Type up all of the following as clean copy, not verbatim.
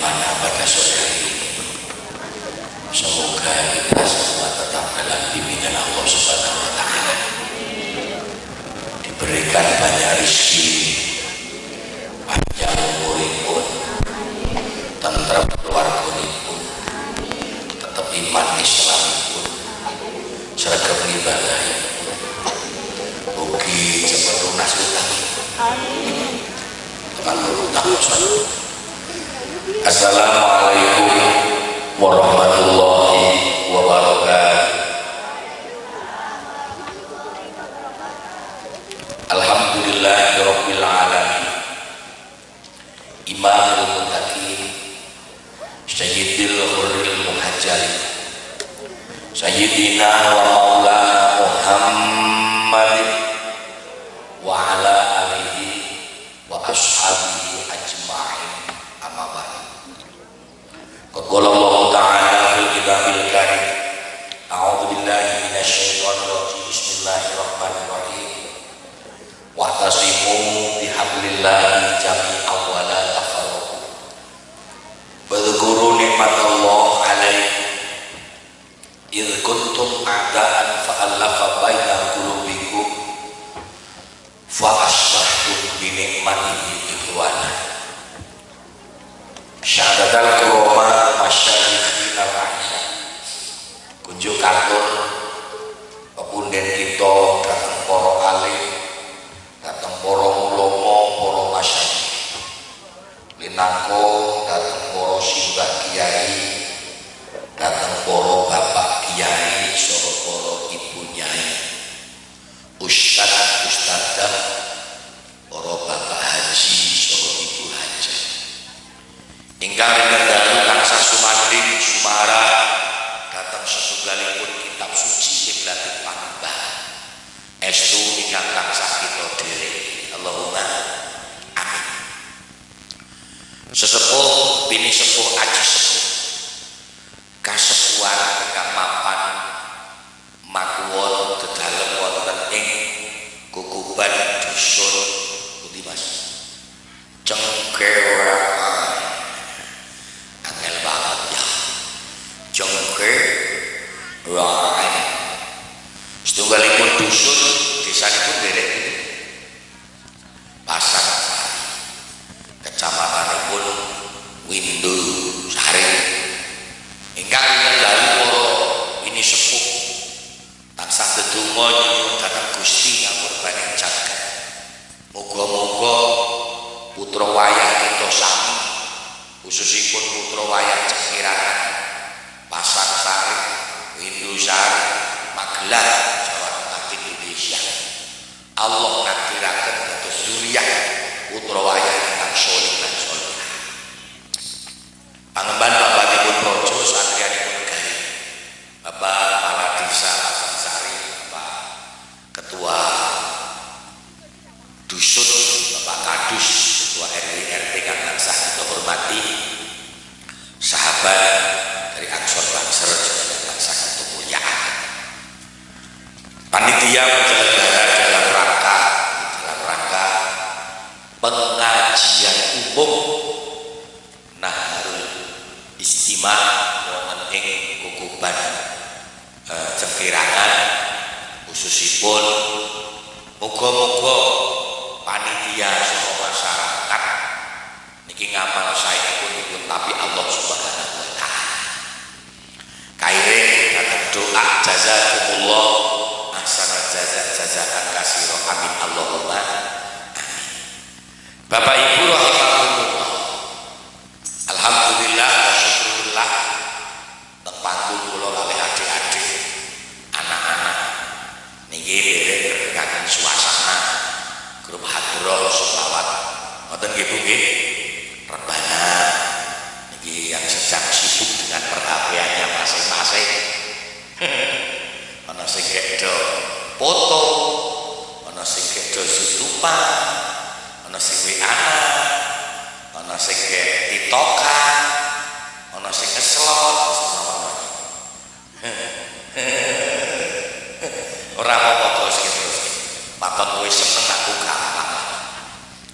mana pada sore hari ini. Semoga kita semua tetap dalam bimbingan Allah Subhanahu wa Ta'ala, diberikan banyak rezeki, panjang umuripun, tentrem keluarganipun, tetap iman Islamipun, seragam ibadahipun, ugi cepet lunas utang. Assalamualaikum warahmatullahi wabarakatuh. Alhamdulillahirabbil alamin. Imamul muttaqin, sayyidil hurril muhajjalin, sayyidina wa maulana Muhammadin wa ala alihi wa ashabihi ajma'in. Amma ba'd. Qala Allah Ta'ala fil kitabil karim, a'udzu billahi minasyaitonir rajim, bismillahirrahmanirrahim. Wa'tasimu bihablillahi jami'an wa la tafarraqu. Wadhkuru nikmatallahi 'alaikum idh kuntum a'da'an fa'alafa baina qulubikum fa asbahtum bi ni'matihi ikhwana. Syahadatul kurama masyarikhina ra'isa. Kunjuk katur pepunden kita datang para alim, datang para ulama, para masyayikh, linangko datang para simbah kiai, datang para bapak kiai, para ibu nyai, ustaz ustadzah, para bapak haji, para ibu haji, ingkang rindu tansah sumanding sumara datang setunggalipun kitab suci kiblatul panembah estu ingkang tansah kita dherek. Allahumma amin. Sesepuh bini sepuh aji sepuh kasepuhan ingkang mapan makuwon dedalem wonten ing Guguban dusun pundi Mas Cengkerean. Angel banget ya Cengkerean. Setunggalipun dusun desanipun derek Pasar kecamatanipun Windu Sari. Ingkang dalu para ini sepuh tansah ndedonga nyuwun dhateng Gusti ngapur banyak jagat. Muga-muga putra wayah kita sami, khususipun putra wayah Cengkerangan, Pasar Sari, Windu Sari, Magelang, Jawa Tengah, Indonesia, Allah ngakiraken dados dzurriyyah putra wayah ingkang sholih lan sholihah. Pangemban bapakipun praja satriyanipun negari, Bapak Kepala Desa Pasar Sari, Bapak Ketua Dusun, Bapak Kadus, Ketua RW RT kang tansah kita hormati, sahabat dari Ansor Banser yang tansah kita muliakan, panitia penyelenggara dalam rangka pengajian umum Naharul Istimewa wonten ing Guguban Cengkerangan, khususipun muga-muga panitia saha masyarakat niki ngamal saenipun tapi Allah Subhanahu wa Ta'ala kaire datang doa jazakumullah ahsanal jazaan kasira, amin Allahumma amin. Bapak Ibu rahimakumullah, alhamdulillah wa syukurillah teng panggung kula kalih adik-adik anak-anak niki derek berkakan suasana grup hadroh sholawat ngoten nggih Bu nggih. Rebana niki yang sedang sibuk dengan perhatiannya masing-masing. Ana sing kedo foto, ana sing kedo sutupan, ana sing WA, ana sing TikTokan, ana sing ngeslot. Ora apa-apa terus. Bapak kowe seneng aku gampang.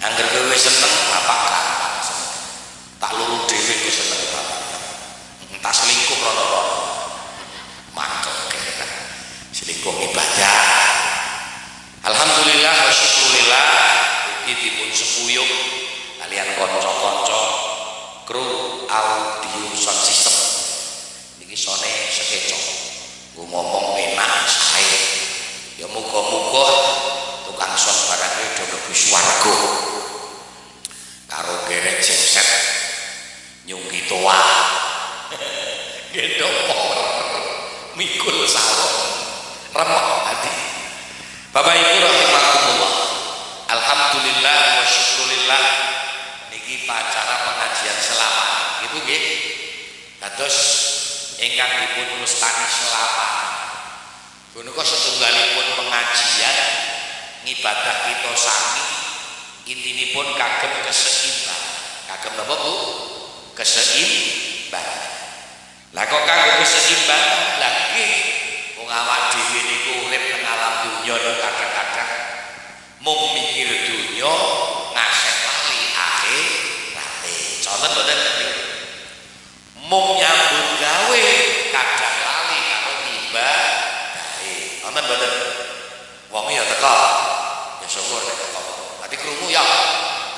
Angger kowe seneng bapak gampang. Tak luru dhewe wis wong ibadah. Alhamdulillah wa syukurillah iki dipun sepuyuh kalian kanca-kanca kru audio sound system niki sone sekeco ngomong enak sae ya muga-muga tukang sound barangnya do mlebu swarga karo gerek genset nyungki toa gendong mikul sawon remek hati. Bapak Ibu rahimakumullah. Alhamdulillah wa syukurillah niki acara pengajian selamat gitu nggih. Dados ingkang dipun lestani selamat. Punika setunggalipun pengajian ngibadah kita sami intinipun kagem keseimbang. Kagem napa Bu? Keseimbang. Lah kok kanggo keseimbangan lah nggih wong awak dhewe niku urip nang alam dunya niku kadang-kadang mung mikir dunya ngasih lali akhirate. Conten mboten mung nyambut gawe kadang lali karo ibadahe. Wonten mboten? Wong ya teko. Ya syukur nek teko. Dadi krungu ya.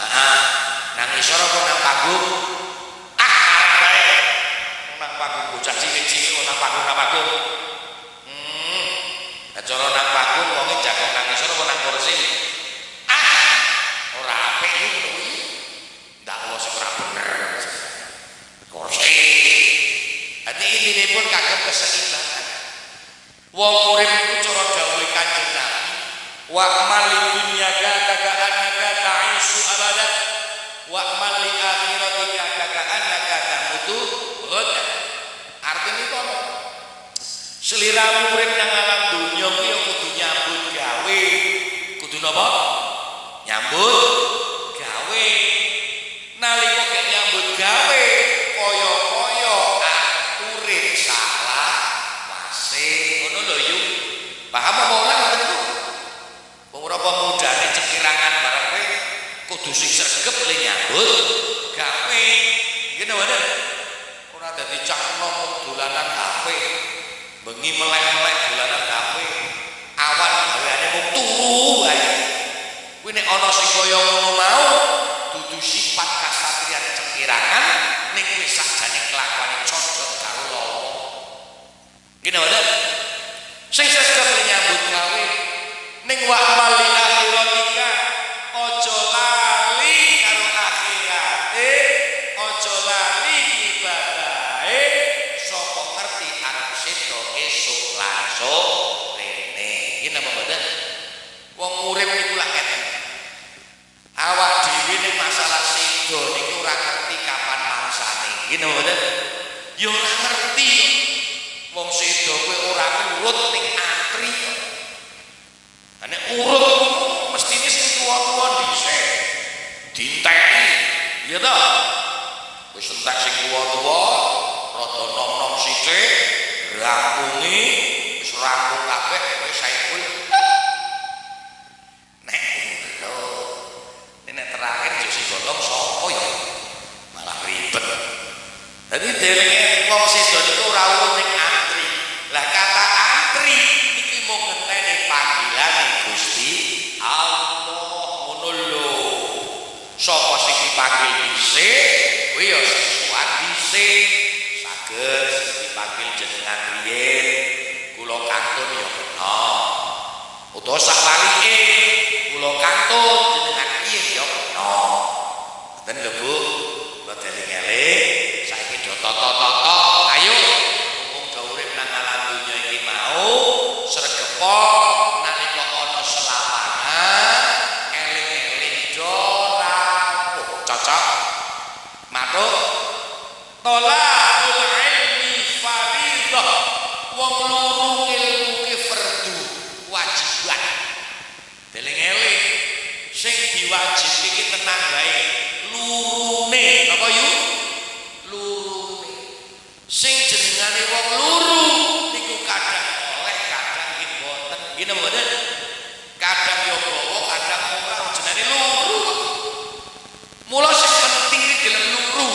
Heeh. Nang isor apa nang panggung? Panggung bocah cilik-cilik nang panggung. Acara nang panggung wonge jago nang isor apa nang kursi. Ora apik iki kuwi. Ndak ono sing ora bener. Kursi. Dadi intinipun kagem keseimbangan. Wong urip iku cara dawuhe Kanjeng Nabi, wa mali dunya kaka annaka ta'isu abadan wa mali akhiratika kaka annaka tamutu ghadan. Artinya apa? Seliramu urip nang alam dunya ku ya kudu nyambut gawe. Kudu napa? Nyambut gawe. Nalika kek nyambut gawe kaya-kaya urip salah wase. Ngono lho yu. Paham apa ora ngoten niku? Wong ora pemudane cekirangan barang kowe kudu sing sregep le nyambut gawe. Nggih napa? Dadi cah nom dolanan HP bengi melek-melek dolanan HP awan gaweane mung turu wae kuwi nek ana sing kaya ngono mau dudu sifat kasatriyan cekirangan ning wis sakjane kelakuane cocok karo lawa ngene wae sing sregep nyambut gawe ning wa mali akhiratika aja lali karo akhirate aja lali sapa ngerti arep sedo esuk langsung rene iki napa mboten wong urip niku lak ngeten awak dhewe nek masalah sedo niku ora ngerti kapan mangsane iki napa mboten ya ora ngerti wong sedo kowe ora urut ning antri nek urut mestine sing tuwa-tuwa dhisik dinteni ya ta wis entek sing tuwa-tuwa rada nom-nom sithik rampungi wis rampung kabeh wis saipul nek terakhir yo sing golong sapa ya malah ribet dadi delenge wong sedo niku ora urut ning antri lah kata antri iki mung ngenteni panggilane Gusti Allah ngono lho sapa sing dipanggil dhisik kuwi ya sesuatu dhisik saged dipanggil jenengan riyen kula kantun ya kena utawa sakwalike kula kantun jenengan riyen ya kena ngoten lho Bu kula eling-eling saiki do toto-toto ayo mumpung do urip nang alam dunya iki mau sregepo nalika ana selawangan eling-eling do rampung cocok matur tolakul ilmi fardhah wong loro ilmu ki fardu wajiban eling-eling sing diwajibke iki tenang wae lurune apa yu lurune sing jenengane wong luru niku kadang oleh kadang nggih boten nggih mboten kadang yo bawa kadang ora jenenge luru mula sing penting iki gelem luru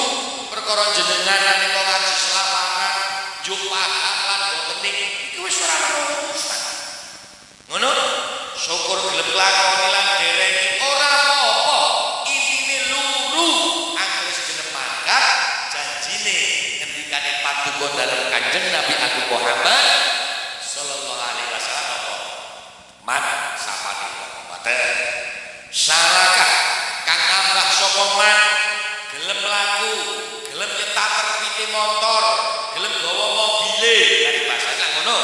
perkara jenengan nika ngaji selawangan jumpahan lan boten iki wis ora urusan syukur gelem lakoni lan dereki ora apa-apa intine luru anggere segenep mangkat janjine ngendikane paduka dalem Kanjeng Nabi Agung Muhammad sallallahu alaihi wasallam apa man sapane ngoten syaraka kang nambah sapa man gelem laku gelem nyetak terbite motor gelem gawa mobile dari bahasane ngono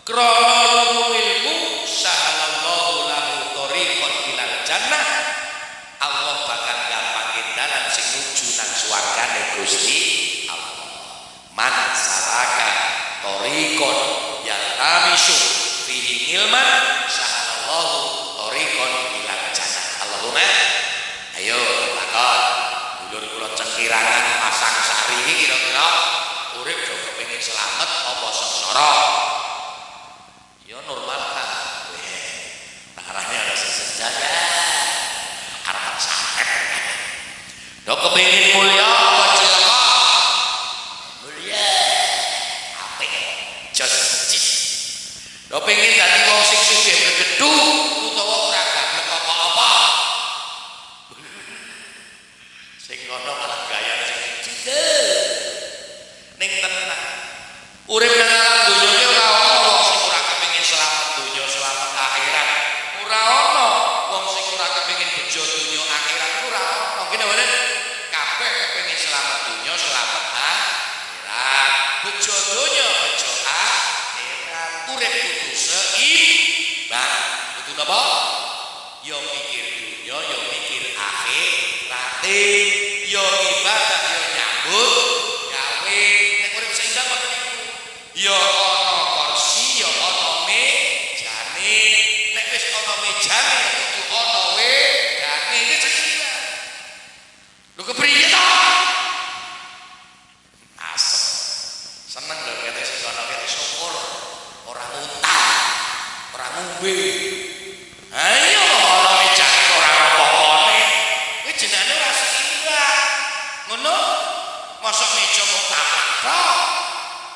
krana luru ilmu sahalallahu lahu thoriqan ilal jannah Allah bakal gampangin dalan sing nuju nang swargane Gusti Allah man saraka thoriqan yaltamisu fihi ilman sahalallahu thoriqan ilal jannah Allahumma ayo takon dulur kula cengkirangan pasang sari iki kira-kira urip do kepengin selamat apa sengsara ya normal kan arahnya ada sesenjata arah sangat do kepengin mulia apa cilaka mulia apik jos do pengen dadi wong sing sugih begedhu utawa ora gablek apa-apa sing ngono malah gaya sing cedek ning tenang urip nang alam donya iki ora ana wong sing ora kepengin selamat donya selamat akhirat ora ana wong sing ora kepengin bejo donya akhirat ora ana ngene wae kabeh kepengin selamat donya selamat akhirat bejo donya bejo akhirat urip kudu seimbang kudu napa yo mikir donya yo mikir akhirat yo ibadah yo nyambut gawe nek urip seimbang ngoten niku yo ana kursi yo ana mejane nek wis ana mejane kudu ana wedane iki seimbang lho kepriye to asem seneng lho kete sing ana kete syukur ora utang ora ngombe ayo ana mejane ora apa-apane kuwi jenenge ora seimbang ngono mosok meja mung taplak tok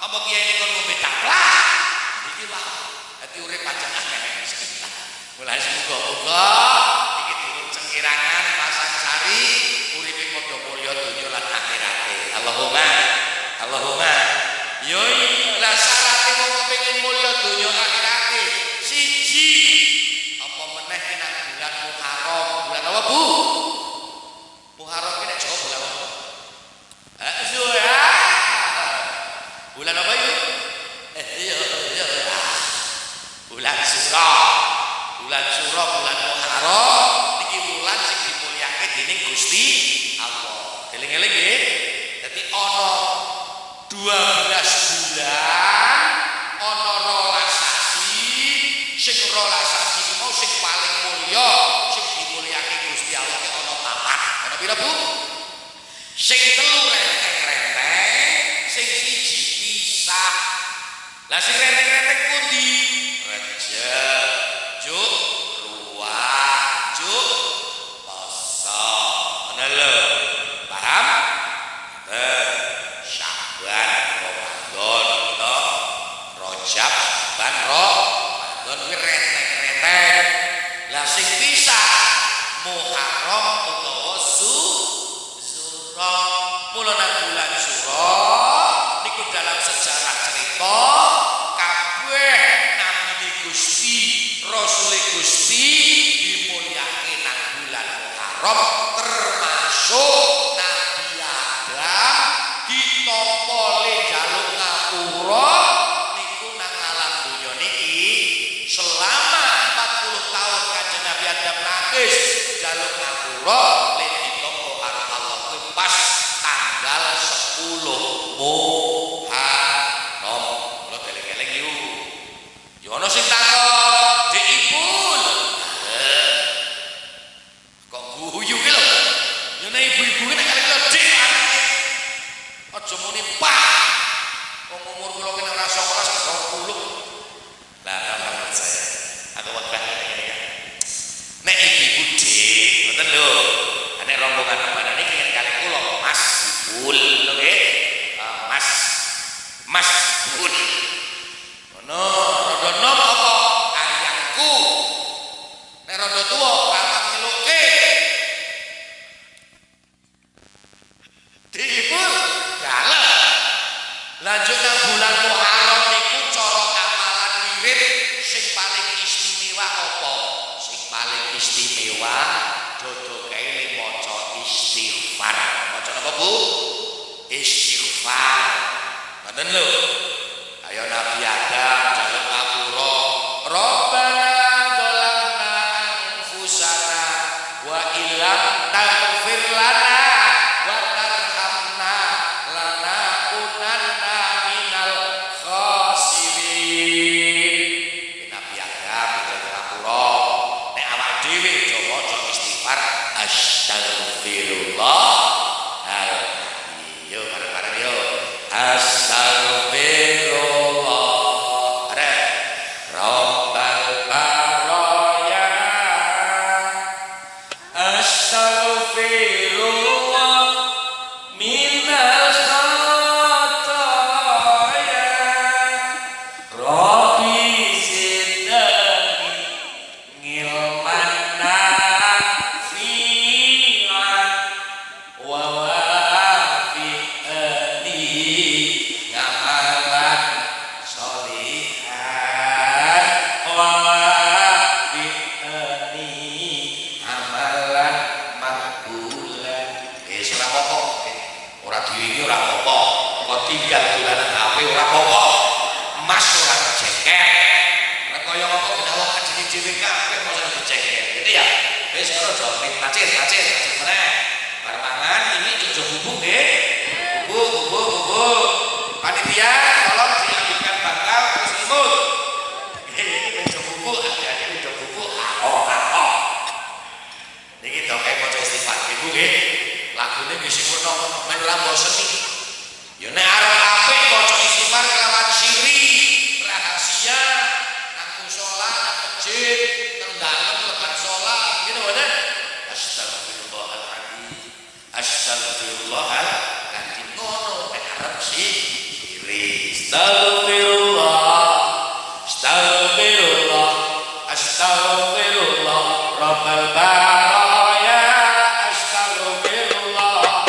apa kiye iki kon ngombe taplak iki wae dadi urip pancen akeh mulai semoga-moga iki durung cengkirangan pasang sari uripe padha mulya donya lan akhirate Allahumma yo lah syarate wong kepengin mulya donya akhirate siji apa meneh nang bulan Muharram bulan apa Bu Muharram iki nek Jawa bulan apa bulan apa yuk iya bulan Suro bulan Muharram niki bulan sing dimulyake dening Gusti Allah eling-eling nggih dadi ana 12 bulan ana 12 sasi sing 12 sasi mau sing paling mulya sing dimulyake Gusti Allah ki ana 4 ana pira Bu sing 3 renteng-renteng sing 1 pisah lah sing renteng-renteng pundi Rejab Juk Ruwah Juk Poso ngono lho paham Sya'ban Ramadan to Rajab Sya'ban Ramadan kuwi renteng-renteng lah sing pisah Muharram utawa Zura mula nang bulan Suro niku dalam sejarah cerita kabeh nabi Gusti Rasul Gusti dimulyake nang bulan Muharram termasuk Nabi Adam ditampa le jaluk ngapura niku nang alam donya niki selama 40 tahun Kanjeng Nabi Adam nangis jaluk ngapura le ditampa karo Allah kuwi pas tanggal 10 Muharram lho geleng-geleng yo ana sing takon Dik Ipul kok guyu ki lho yo nek ibu-ibu ki nek kali kula dik anake aja muni pak wong umur kula ki ora 19 20 lah kan saya aku wegah ngene ya nek ibu-ibu dik ngoten lho nek rombongan apa niki kali kula Mas Ipul lho nggih Mas Ipul ngono rada nom apa ayahku ngoten lho. Ayo Nabi Adam jaluk ngapura. Rabbana dzalamna anfusana wa illam taghfir lana wa tarhamna lanakunanna minal khasirin. Nabi Adam jaluk ngapura. Nek awak dhewe maca istighfar astagfirullah. Yo bareng-bareng yo. Astagfirullah Rabbal baraya. Astagfirullah minal khataya. Rabbi zidni ngilman nafi'an wa tinggal dolanan HP ora apa-apa. Emas ora kejengkel. Nek kaya apa kena wong kejeng-jeng kabeh mosok kejengkel. Gitu ya. Wis ora jomit macet meneh. Bar mangan ini jojo bubuk nggih. Bubuk. Panitia tolong diambilkan bakal terus imut. Ini jojo bubuk, ada-ada jojo bubuk. Niki dongeng maca istighfar Ibu nggih. Lagune wis sempurna men ora bosen iki. Ya nek arep apik maca istighfar kelawan siri rahasia nang musala nang masjid nang dalem lebar salat gitu mboten. Astagfirullahaladzim ngono nek arep siri. Astagfirullah Rabbal baraya. Astagfirullah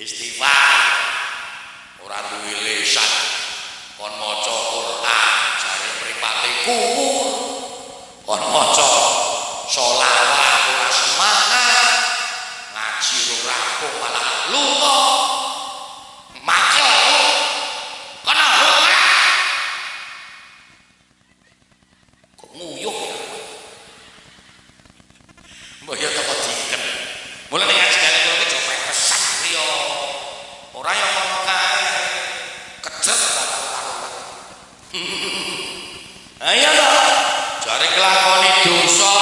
istighfar ora duwe lisan kon maca Quran jare mripate kuwur kon maca selawat ora semangat ngaji ora rampung malah Ayo toh, jare kelakoni dosa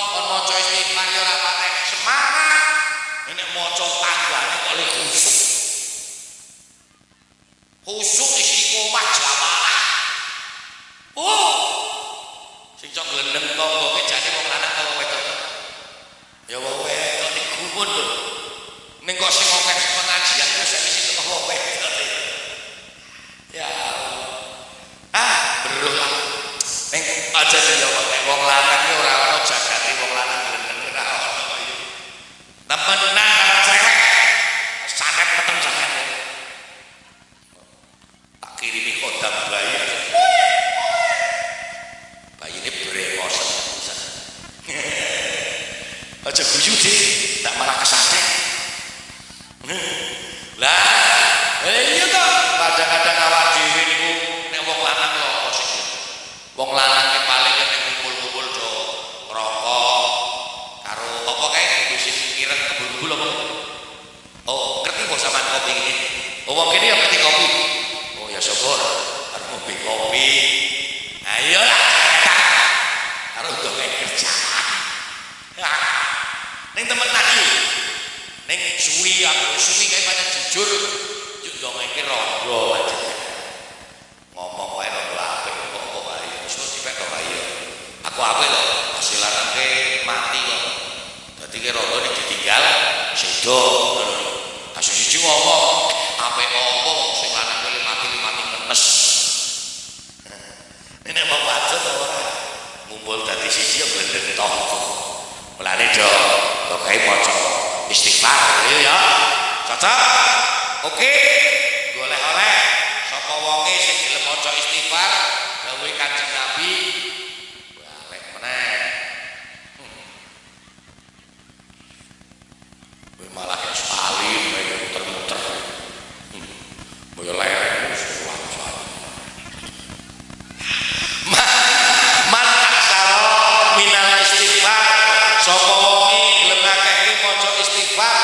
kon maca istighfar ya ora patek semangat. Nek maca tanggane kok le khusuk. Khusuk istiqomah jamaah. Oh. Sing cok glendeng tanggoke jane wong lanang ta wong wedok. Ya wong wedok niku pun lho. Ning kok sing akeh pengajian wis sing teko wong wedok. Ya beruh lah ning aja ya wong lanang iki ora ono jagate wong lanang glendeng ora ono kok iki temenan karo cewek sanet peteng jangan tak kirimi kodam bayi ini brengos aja guyu deh tak malah kesantet lah iya toh kadang-kadang awak dhewe niku nek wong lanang lho apa sih wong lanang ki paling nek ngumpul-ngumpul do rokok karo apa kae ngurusin kireng kebul-bul apa oh ngerti kok sampean kopi ini oh wong kene ya ngerti kopi oh ya syukur arep ngopi kopi ayolah karo gawe kerja ning temenan iki ning suwi aku suwi kae pancen jujur juk ndong iki rondo aja ngomong wae rondo apik kok wae wis dipek kok ayo aku apik lho hasilanake mati kok dadi ki rondo nek ditinggal sedo ngono kasus siji ngomong apik apa sing lanang kali mati menes nek mau waca ora ngumpul dadi siji ya blendeng tonggo mulane do kok kae maca istighfar ya cocok oke golek oleh sapa wonge sing gelem maca istighfar dawuhe Kanjeng Nabi balik meneh kowe malah ya salim muter-muter boyo lereng man aksara minal istighfar sapa wonge gelem akeh maca istighfar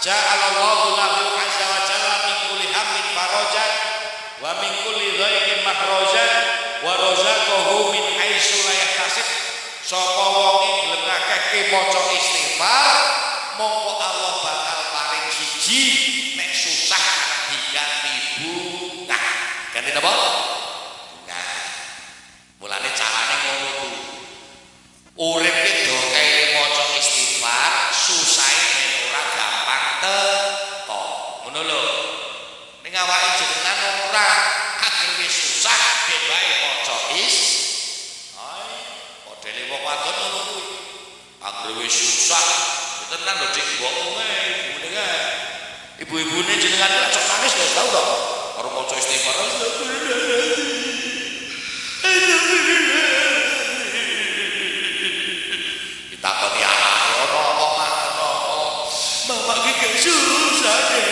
ja'alallahu lahu azza wa jalla min kulli hammin farajan wa min kulli dhaiqin mahrajan wa razaqahu min haitsu la yahtasib sapa wonge gelem akeh maca istighfar mongko Allah bakal paring siji nek susah diganti bunga ganti napa bunga mulane carane ngono ku urip ki do kae maca istighfar susahe ora gampang teko ngono lho ning awake jenengan ora akhir wis susah ben wae maca modele wong wadon ngono kuwi akhir wis susah tenan lho dik mbokmu ibune kae ibu-ibune jenengan lak cok nangis wis tau to karo maca istighfar ditakoni anake ono apa mama iki susah deh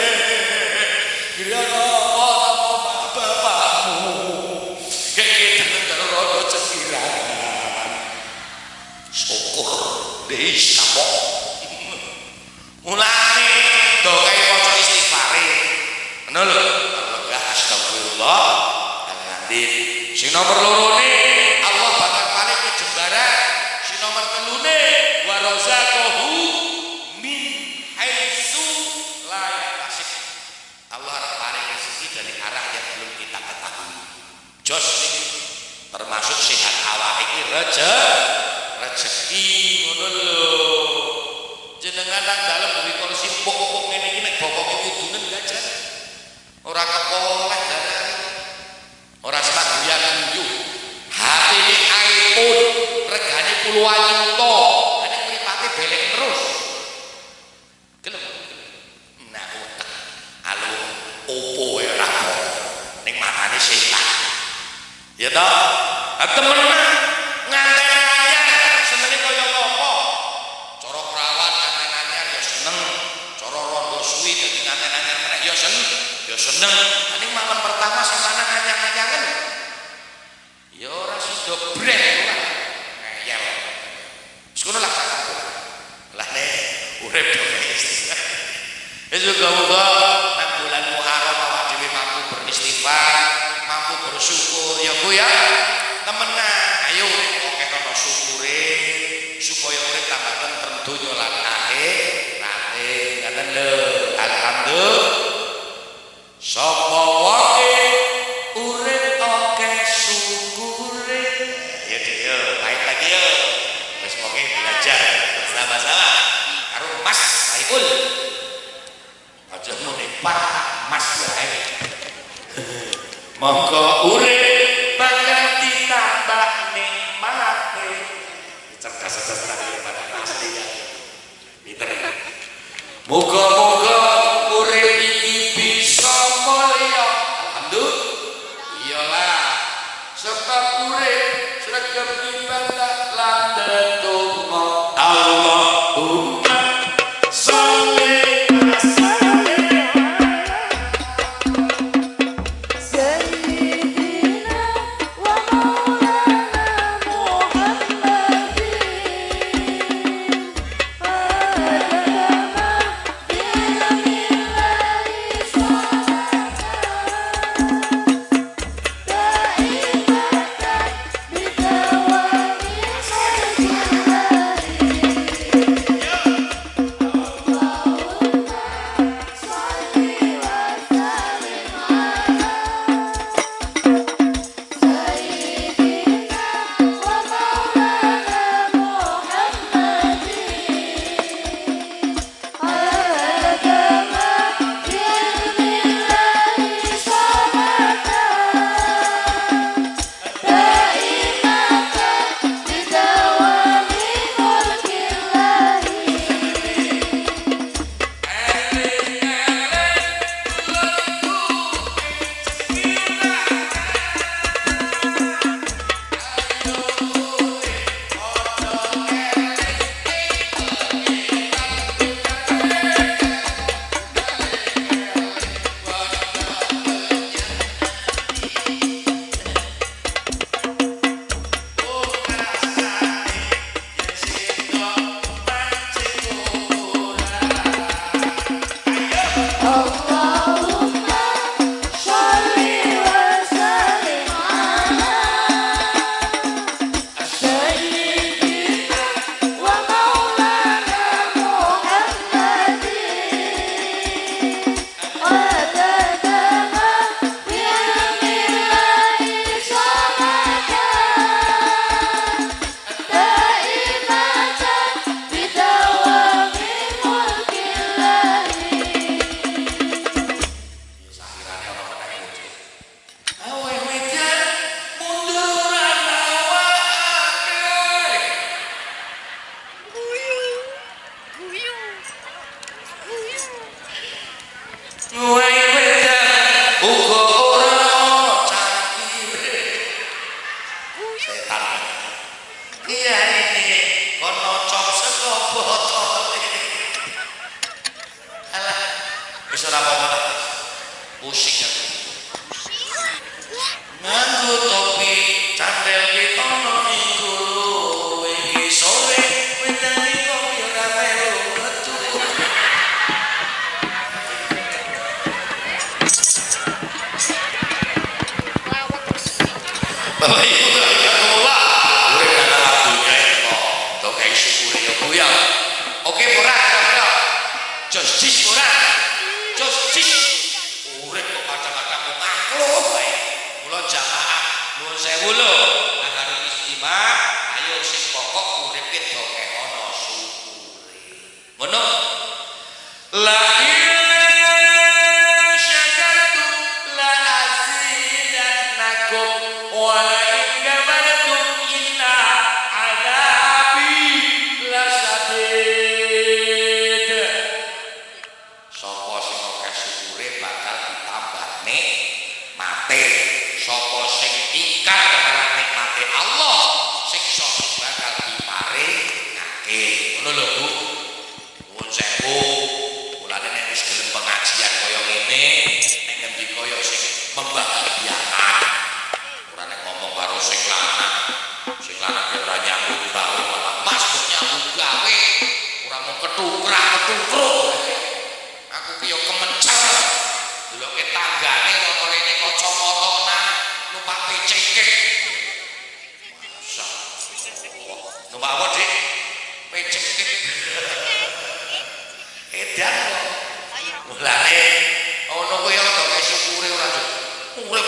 kira apa bapakmu kayak gitu rodo cekiran syukur deh sapok mulane do kaya maca istighfare ngono lho Allah astagfirullah aladzim sing nomor lorone Allah bakal paring ke jembaran sing nomor telune wa razaqahu min haitsu la yahtasib Allah paring rezeki dari arah yang belum kita ketahui jos termasuk sehat awak iki rezeki ngono lho jenengan nang dalem duwe kursi pokok ngene iki nek bokoke kudunen gajan ora kepoleh darane ora semak guyu hatine iPhone regane puluhan juta nek mripate belek terus gelem nah utek alu opo wae ora ning matane setan ya ta temenan nganten anyar senenge kaya ngopo cara perawan nganten anyar ya seneng cara rondo suwi dadi nganten anyar meneh ya seneng ning malam pertama sing lanang anyang-anyangen ya ora sida breng ora ngeyel wis ngono lah lah nek urip wis muga-muga nang bulan Muharram awak dhewe mampu beristighfar mampu bersyukur ya Bu ya. Temenan, ayo oke ana syukure supaya urip tambah tentrem donya lan akhirate. Ngaten lho. Alhamdulillah. Sapa wae urip oke syukure. Ya yo, baik lagi yo. Wis pokoke belajar bersama-sama karo Mas Saiful. Aja muni Pak Mas wae. Monggo urip bakal ditambah nikmate. Cerdas-cerdas pada asli ya. Pinter. Moga-moga urip iki bisa mulya. Alhamdulillah. Iyalah. Sebab urip sregep ibadah lan tetungga. Allahumma sholli Delok tanggane kok rene kacamata nang numpak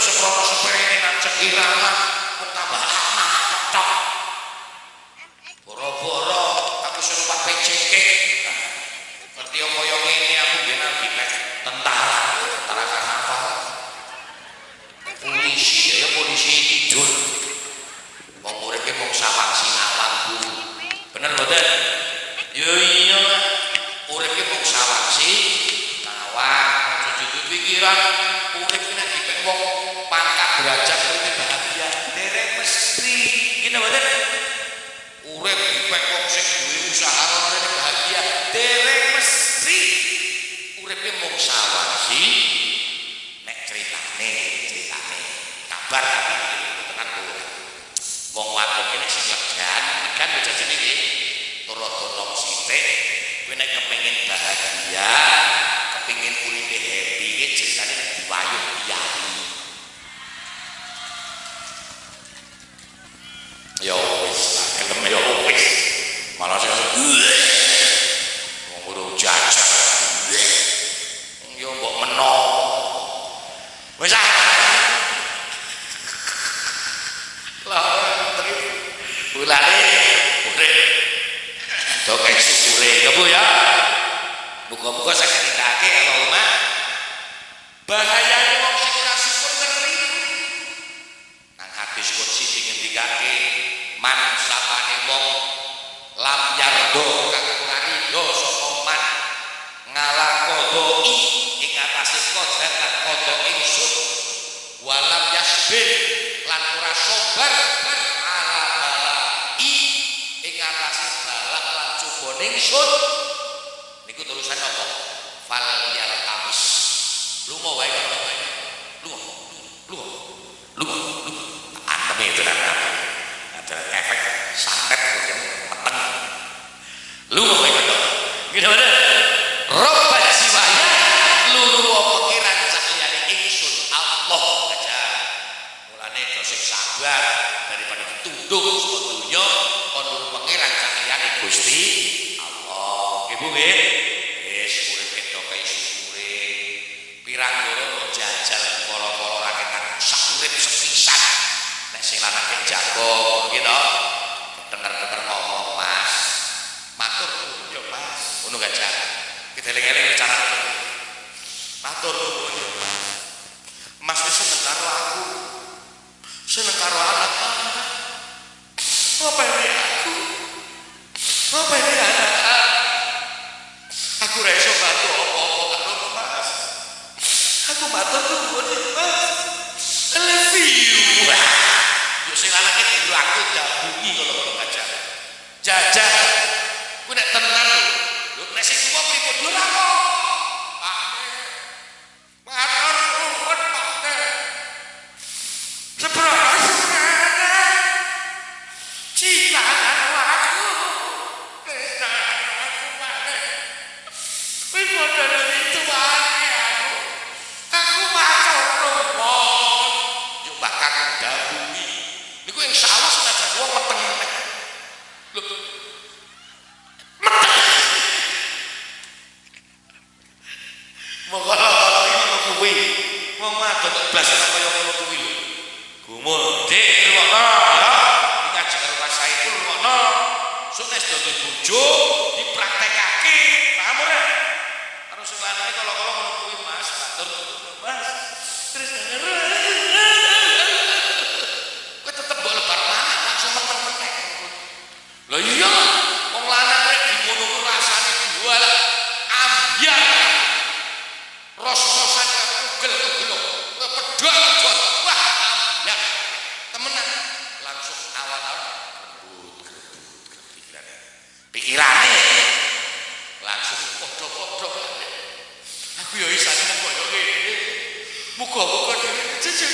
seprono sepene najeng irama kok tambah anak tok. Boro-boro aku suruh Pak PCK. Ngerti kaya ngene aku nggih nabi tentara karnaval. Polisi ya polisi tidur. Wong uripe mung sawang sinalang Bu. Bener mboten? Yo iya. Uripe mung sawang sinalang. Cucu pikiran urip nek dipek wong pangkat derajat urip bahagia. Derek mesti. Ngene mboten? Urip dipek wong sing duwe usaha ora bahagia. Derek mesti. Uripe mung sawang nek ceritane kabar tapi tenan ora. Wong wadon iki nek sing legan, kan jajane iki turut-turut sithik, kowe nek kepengin bahagia, kepengin uripe happy iki ceritane nek diwayuh piyayi. Ya wis, kelem ya wis. Malah sing wong ora jajak. Yo mbok meno. Wis bulane urip dokek syukure ya Bu ya. Muga-muga saged nindakake Allahumma. Bahayane wong sing ora syukur ngeri. Nang hadis qudsi sing ngendikake man sapane wong lam yardo kang ora rido sapa man ngalah qodoi ing atase qadar lan qada ingsun walam yasbir lan ora sabar ningsun niku tulisan apa? Fal yal kamis. Lunga wae kok wae. Lunga. Anteme itu ada efek santet yang peteng. Lunga wae kok. Gimana? Robba jiwaya luru pengiran sak liyane ingsun Allah aja. Mulane do sing sabar daripada ditundung sedoyo kon pengiran sak liyane Gusti Ibu nggih, wis urip ketok kaya syukure. Pirang doro jajal kala-kala raketan sak urip sepisan. Nek sing lanang jago gitu. Denger-denger ngomong Mas. Matur yo Mas. Ngono gak jan. Kedeleng-eleng cara. Matur nuwun yo Mas. Mas wis seneng karo aku. Seneng karo anak-anak. Apa ini aku? Apa ini anak? Aku ra iso bantu apa-apa karo Mas. Aku matur nuwun Mas. I love you. Yo sing lanang iki dulu aku dabungi kalau aja. Jajah. Ku nek tenan lho. Nek sing tuwa pripun yo ra kok. Matur nuwun Pak. Seberapa cinta karo aku. Itu aku matur nuwun. Yo bakal ndabungi. Niku ing sawah senajan wong meteng. Lho. Meteng. Mokala-kala iki ngono kuwi. Wong wadon kok blas kaya ngono kuwi lho. Gumul, Dik, rungokno ya. Iki ngaji karo Mas Saiful rungokno. Sok nek dadi bojo dipraktekake. Paham ora? Sing lanang kalau ngono kuwi Mas, matur Mas. Terus kowe tetep mbok lebar manah langsung mentek-mentek. Lah iya, wong lanang rek di ngono ku rasane jual ambyar. Ros-rosan ugel-ugel. Pedhot. Wah, ambyar. Temenan langsung awal-awal pikirane langsung podo-podo. Aku ya isane mung koyo ngene. Muga-muga dhewe jejeg.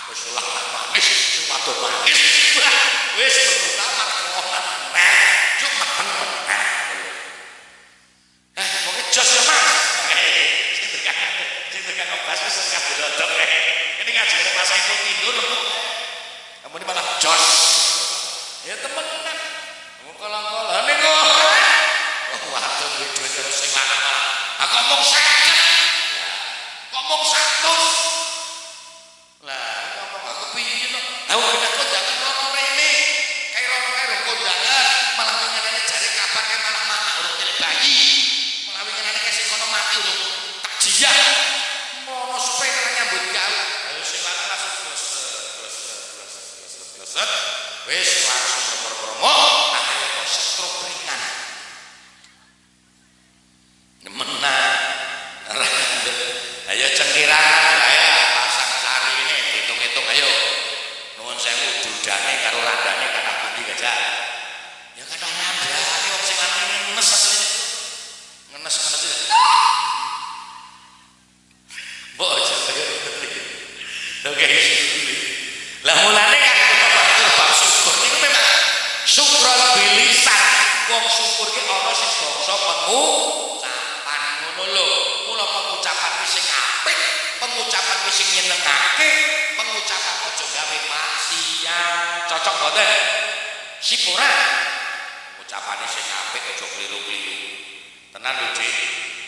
Wis lah manis, sepatu manis. Wis membuka markonan. Juk meteng. Pokoke jos ya Mas. Sing tekan obas wis kabeh rodok. Ini ngaji Mas Saiful tidur lemu. Kamu ini malah jos. Ya temenan. Kalau-kalau ning kok. Waduh duit terus sing lanang malah. Aku ngomong 50. Kok ngomong 100 lah ngomong aku piye to aku kena kondangan rono rene kayak rono karo kondangan malah winginane jare kapan kae malah mati urung nyelek bayi malah winginane kae sing kono mati urung takjiah mono sepeda nyambut gawe ayo sing lanang langsung gleset wis langsung promo akhirnya kok stroke ringan nemenan ayo cengkirangan ya pasang sari ini hitung-hitung ayo nuwun sewu dudane karo randane kata budi gajah ya kata nandane wong sing lanang ngenes asline ngenes mbok aja kaya oke lah mulane kan bab syukur niku memang syukur bilisan wong syukur ki ana sing bangsa pengucapan ngono lho mula pengucapan ki sing apik pengucapan ki sing nyenengake pengucapan aja gawe maksiat cocok boten syukur ucapane sing apik aja kliru-kliru tenan lho Dik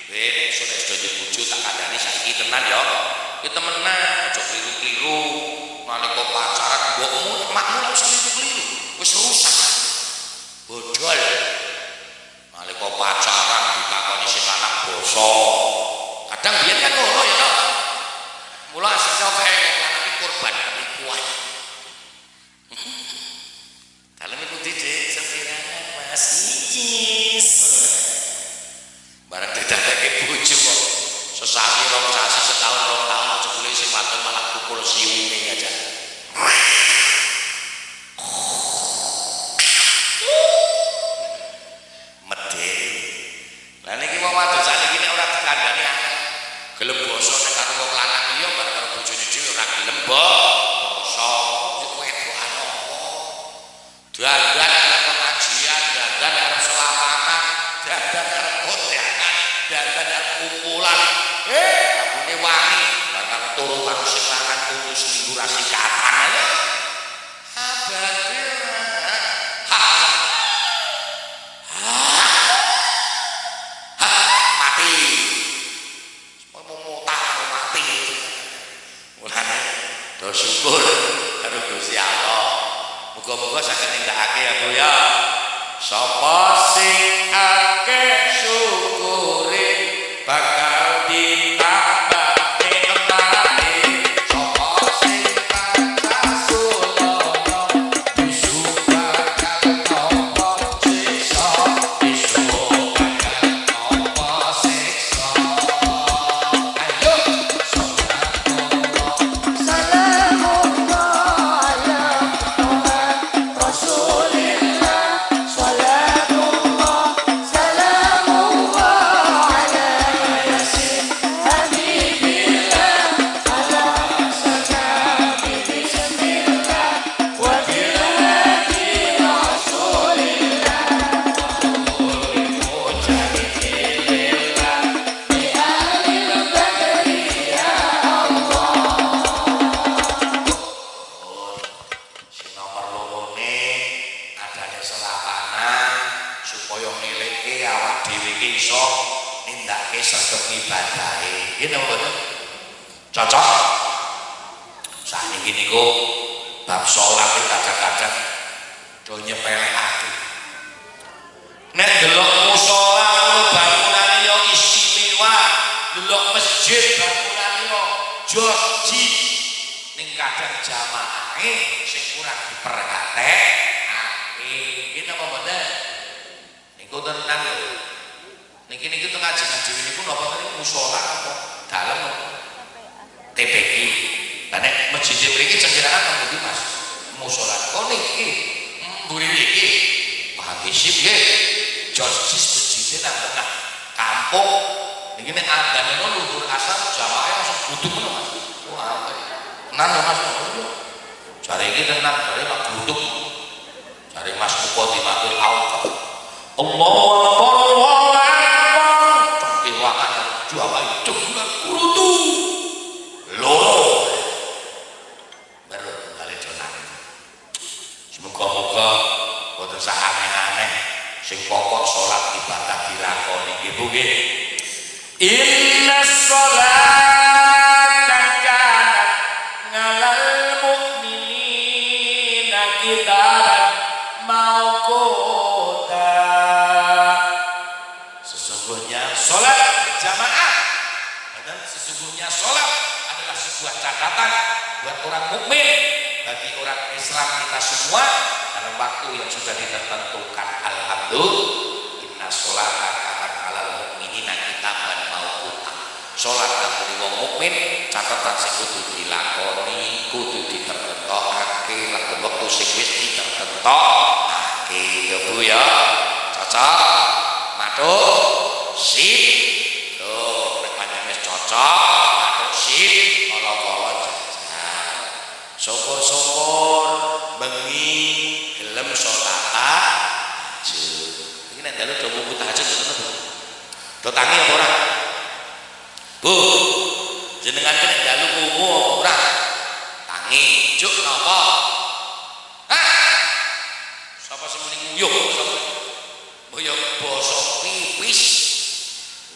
wis sudah bojo tak kandhani saiki tenan ya ki temenan aja kliru-kliru nalika pacaran mbokmu makmu lak kliru-kliru wis rusak bodol nalika pacaran ditakoni sing lanang basa kadang biyen kan ngono ya to mula asline wae wong lanang iki korban penipuan dalem iku Dik sempirangan Mas Icis barang didadake bojo kok sesasi rong sasi setahun rong tahun jebule sing wadon malah pukul siune aja lah niki wong wadon sakniki nek ora dikandani akeh gelem basa nek karo wong lanang liya bar karo bojone dhewe ora gelem basa iku wedokan apa dandan arep pengajian dandan arep selapangan dandan arep kondangan dandan arep kumpulan ambune wangi bar karo turu karo sing lanang turu seminggu ra sikatan ayo abade syukur karo Gusti Allah muga-muga saged nindakake ya Bu ya sapa sing akeh syukure bakal ditambah nikmate sapa sing tansah sulaya isu bakal tampa siksa isu bakal tampa siksa ayo cocok sakniki niku bab salat kadang-kadang do nyepelekake nek delok musala bangunane yo istimewa delok masjid bangunane yo joji ning kadang jamaahe sing kurang diperhatekake iki napa mboten niku tenan lho niki teng ngaji-ngaji niku napa musala apa dalem TPQ lah nek masjid mriki cengkirakan nang ndi Mas musala kok niki mburi niki pangisip nggih josis masjid nang tengah kampung niki nek adane luhur asar jamaah langsung buduk ngono Mas wah tenan lho Mas jare iki tenan jare mak buduk jare Mas Muko dimatur Allah Allahu Akbar Allahu Akbar cengkirakan jamaah itu kurutu loro baru kali donan semoga-moga boten sak aneh-aneh sing pokok salat ibadah dilakoni nggih Bu nggih inna shalat catatan buat orang mukmin, bagi orang Islam kita semua dalam waktu yang sudah ditentukan. Alhamdulillah, inna sholata kanat alal mukminina kitaban mauquta. Sholat kanggo wong mukmin catatan sing kudu dilakoni, kudu ditertentokake lan wektu sing wis ditertentokake. Ya Bu ya, cocok, matur, sip. Tuh, nek pancen wis cocok, matur sip, kala-kala jajan. Syukur-syukur bengi gelem sholat tahajud. Iki nek dalu do mumpu tahajud ngoten Bu. Do tangi apa ora? Bu, jenengan kene dalu kumu apa ora? Tangi, juk napa? Hah? Sapa sing muni nguyuh sapa? Boyo basa pipis.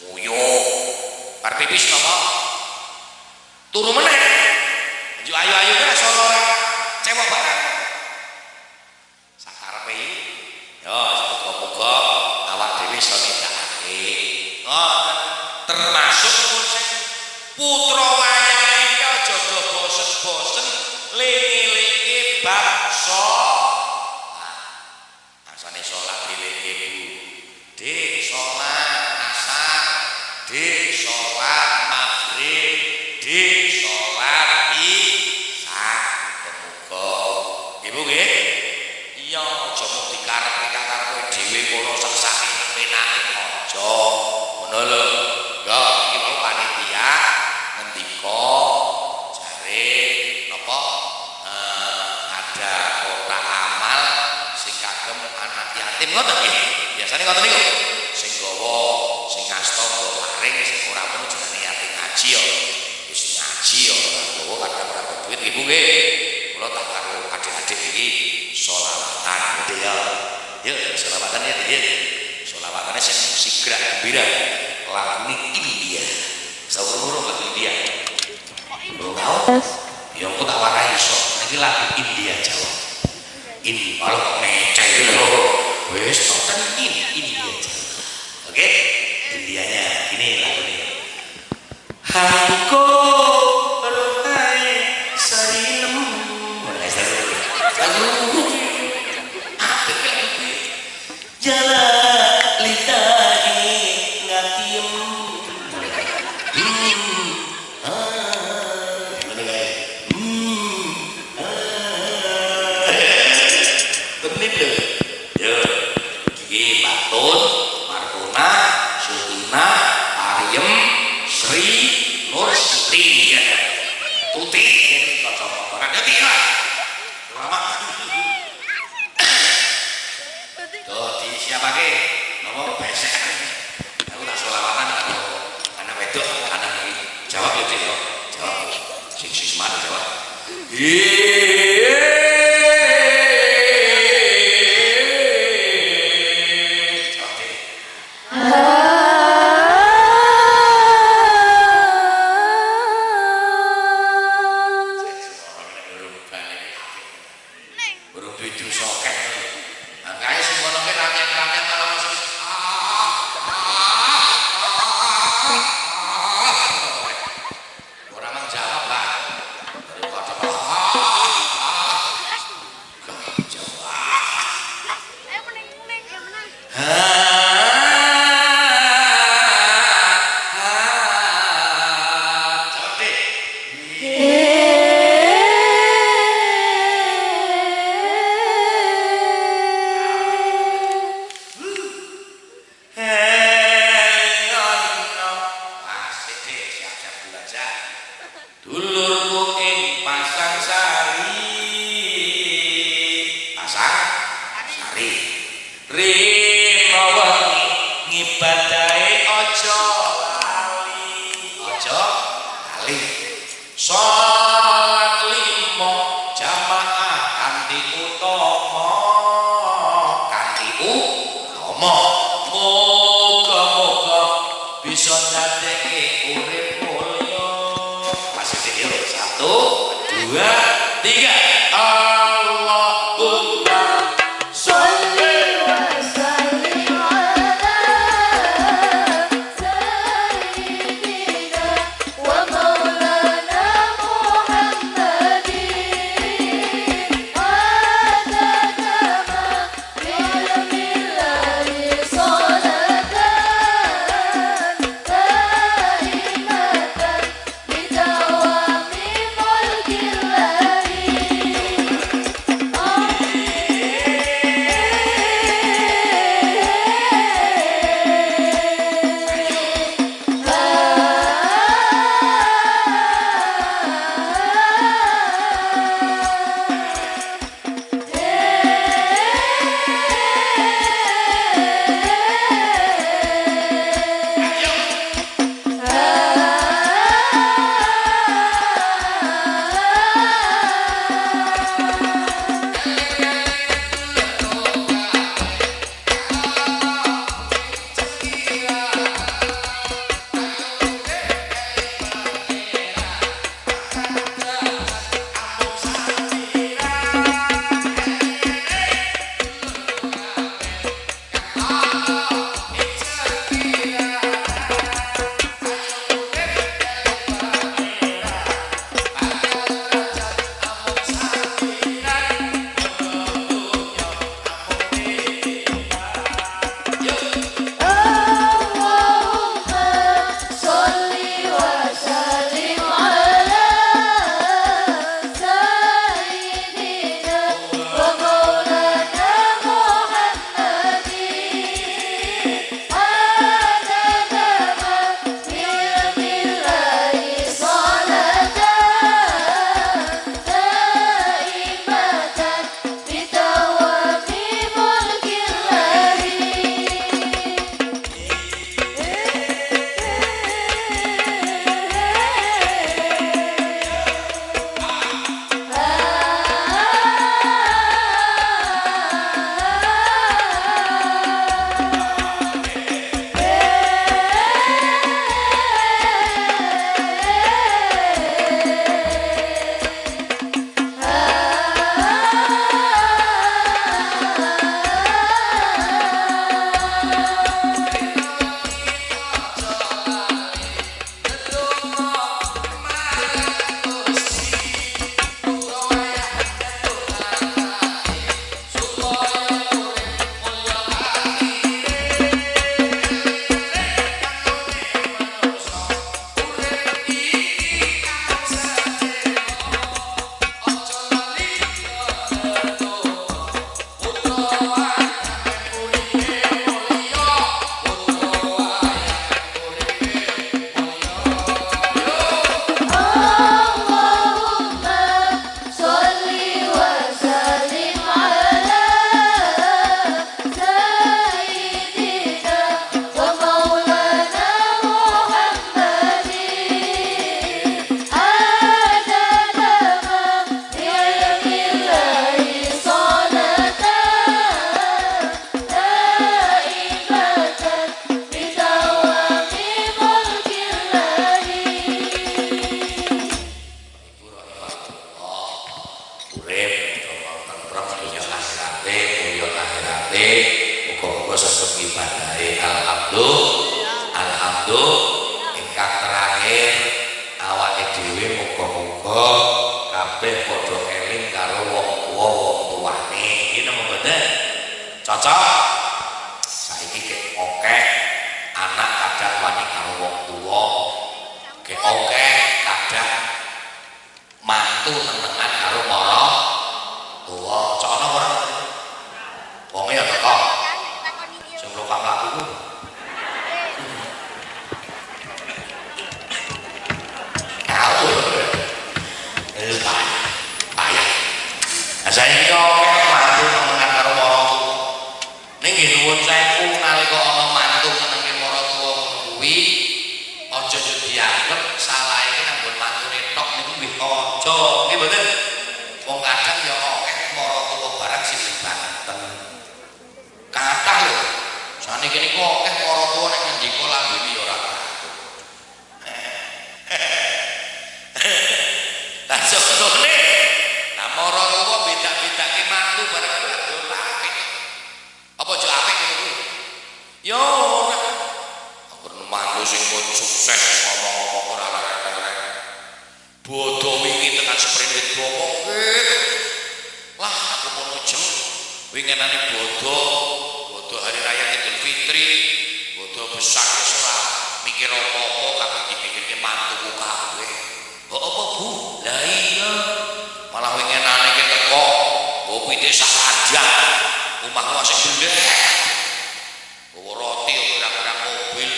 Nguyuh. Bar pipis napa? Turu meneh. Njuk ayu-ayu kan solo cewek barang. Sakarepe yo muga-muga awak dhewe iso nindakake. Ngoten. Termasuk putra wayahe iki aja do bosen-bosen lingi-lingi bab asane salat dileke Bu. Dik salat asar, dik salat maghrib, dik salat isya. Muga ibu nggih. Iya aja mung dikarep-karep dhewe kono sak-sake penake aja. Ngono lho. Ya iki mau panitia ngendika jare napa ada kotak amal sing kagem anak yatim ngoten nggih. Biasane ngoten niku. Sing gawa sing ngasta gawa paring sing ora ngono jenenge yatim ngaji ya. Wis ngaji ya gawa kadang ora duit ibu nggih. Kula tak karo adik-adik iki sholawatan gitu ya. Yuk sholawatan ya nggih. Sholawatannya sing sigra gembira. Lagu India, saurung lagu India. Belum tahu? Ya aku tak warai so. Nanti lagu India Jawa. Ini kalau ngecek itu loh. Wes tonton ini India Jawa. Oke, Indianya ini lagu ini. Hamko rotai sarinem. Mulai satu. Lagu. Jalan litai ngatim. Bener lho. Yo, iki Batun, Martuna, Sutina, Ariem, Sri, Nur Siti ya. Tuti kocok orang ya tidak. Lama. Tuh di siapa ke? Nomor besek. Aku tak selawatan karo anak wedok, anak iki. Jawab ya, Dik. Jawab. Sing semangat jawab. cocok saiki kek akeh anak kadang wani karo wong tuwa kek akeh kadang mantu nenengan karo para tuwa cok ana ora wonge ya teko sing luka mlaku ku payah saiki kok mantu nenengan karo para tuwa ning nggih nuwun sewu nalika ana mantu nenenge para tuwa kuwi aja yo dianggep salah iki nang nggon mantune tok niku nggih aja nggih mboten wong kadang ya akeh para tuwa barang sing dibanten kathah lho saniki niku akeh para tuwa nek ngendika lambene ya ora lah sebetulnya nah para tuwa beda-bedake mantu barang yo apik apa jo apik ngono yo ora mantu sing sukses ngomong-ngomong ora larek-larek bodho wingi tekan sprint ngomong lah aku mau jeng winginane bodho hari raya Idul Fitri bodho besar wis ora mikir apa-apa kabeh dipikirke mantuku kabeh kok apa Bu lah iya malah winginane ki teko mbok pite sak panjang omahku asik gede roti ora mobil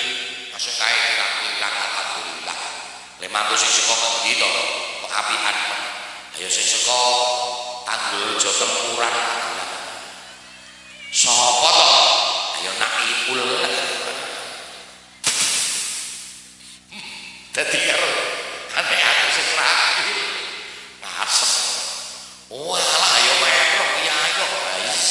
masuk kae pirang-pirang alhamdulillah le mantu sing saka ngendi to kok apian ayo sing saka Tanggul Jo Tempuran sapa to ayo nak ipul dadi karo ane aku sing rapi asem walah ayo metro kiai kok guys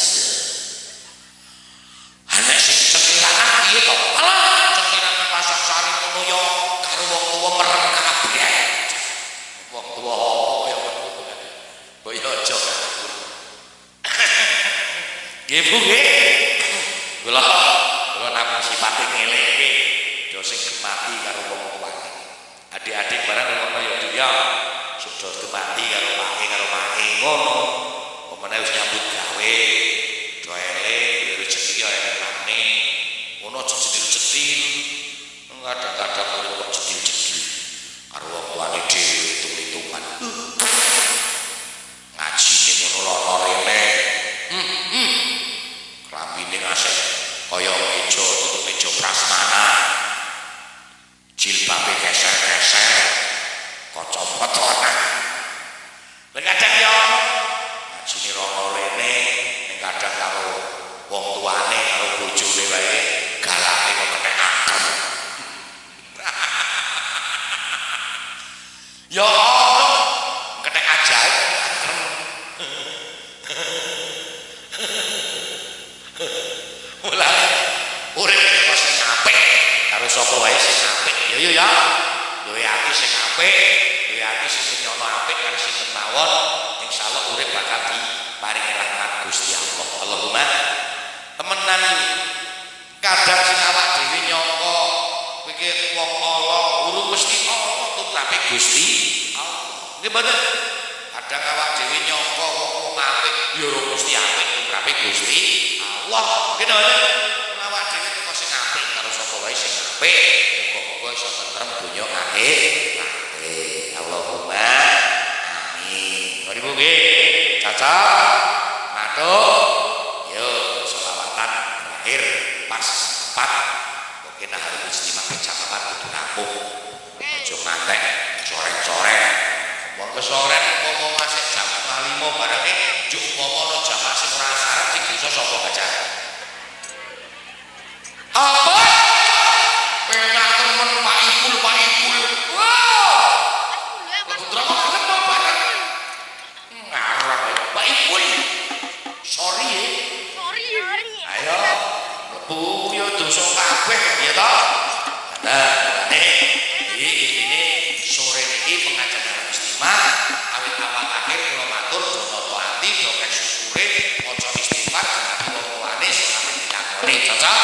ane sing sekiranya piye to alah sekiranya masak sari ngono yo karo wong tuwa merem kabeh wong tuwa apa ya kok yo aja nggih Bu nggih kula namung sipate ngelekke do sing gemati karo wong tuwa adik-adik barang ngono ya dia sudah gemati karo make ngono pemene wis nyambut gawe do ele rezeki ya enake ngono aja jedil-jedil kadang-kadang kok jedil-jedil karo wong tuane dhewe hitung-hitungan ngajine ngono lono rene klambine asik kaya meja tutup meja prasmanan jilbabe geser-geser kaca potonan lha kadang yo ngajine rono rene ning kadang karo wong tuane karo bojone wae galake kok kena akem ya Allah kena ajaib akem mulane urip kok sing apik karo sapa wae sing apik yo ya duwe ati sing apik duwe ati sing nyono apik karo sing mawon insyaallah urip bakal diparingi rahmat Gusti Allah Allahumma temenan kadang sing awak dhewe nyangka pikir wong Allah urung mesti Allah tapi Gusti Allah nggih mboten kadang awak dhewe nyangka wong apik ya urung mesti apik tapi Gusti Allah nggih mboten awak dhewe kok sing apik karo sapa wae sing apik muga-muga iso tentrem donya akhirat Allahumma amin mari Bu nggih cocok matur yo selawatan terakhir pas sempat mungkin hari istimewa kecakapan kudu rampung aja ngantek sore-sore wong kesoren ngomong asik jam 5 barenge juk ngomong jam asik ora syarat sing bisa sapa baca apa penak temen Pak Ipul wow lebu drama kenapa bareng ngarang Pak Ipul sorry ayo lebu yo dosa kabeh ya toh nah ini sore ini pengajian istimewa awit awal akhir kula matur dono ati dokek syukure maca istighfar genah wong tuane sampe dilakoni cocok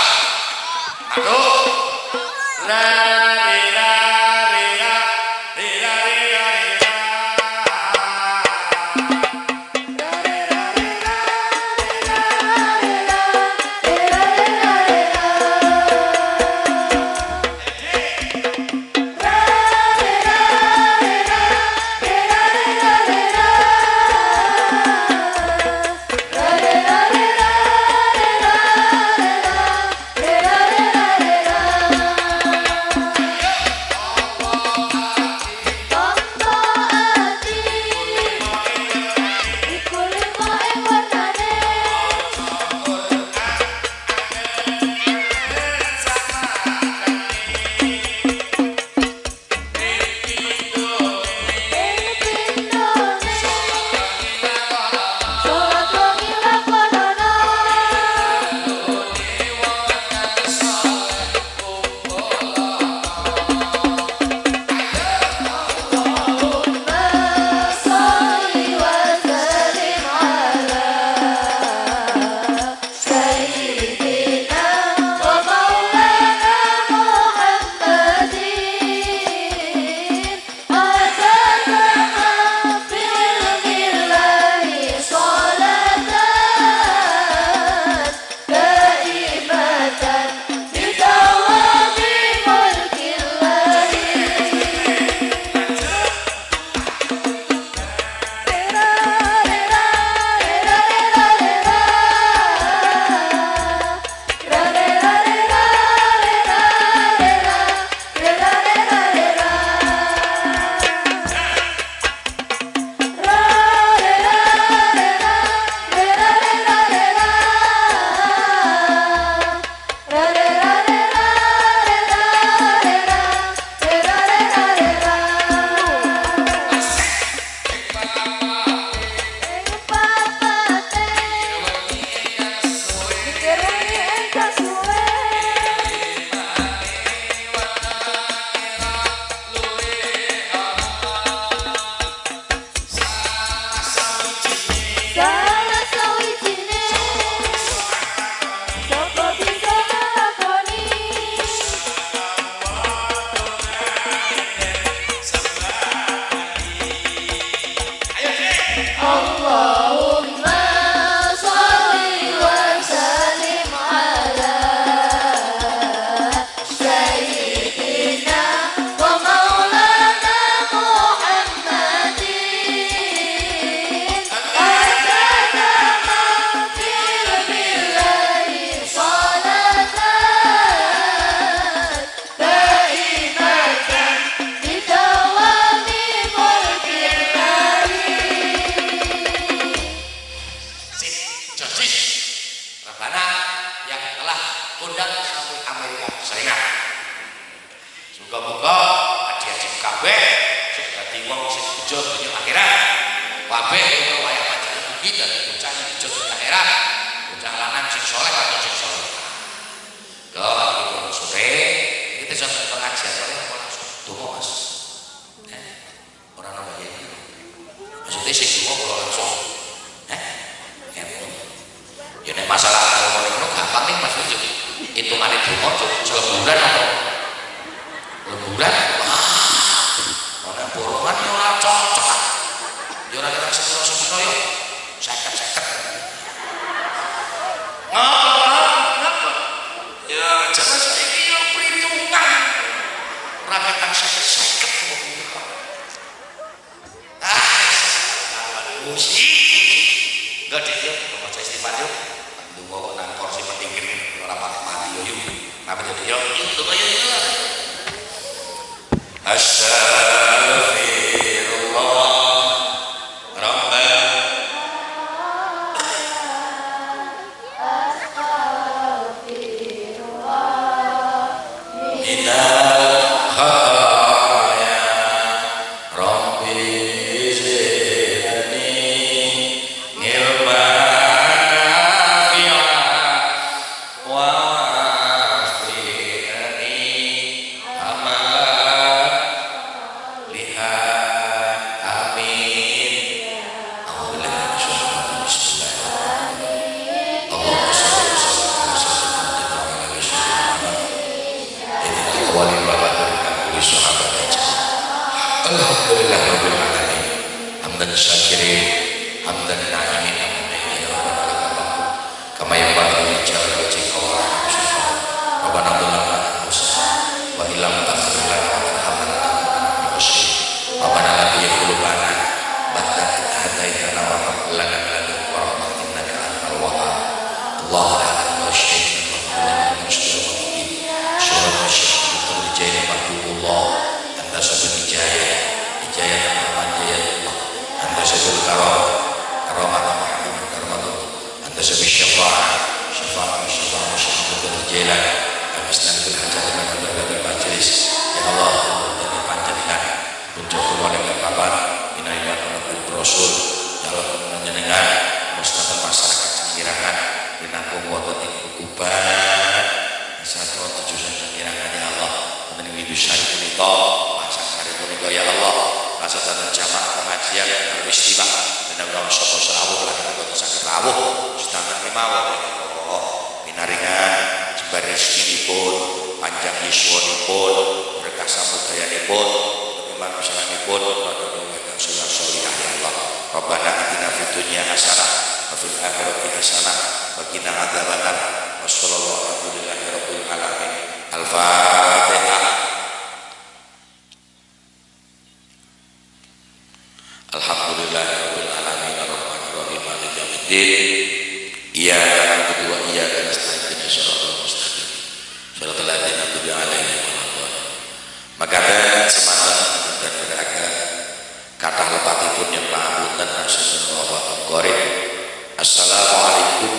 Assalamualaikum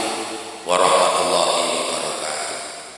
warahmatullahi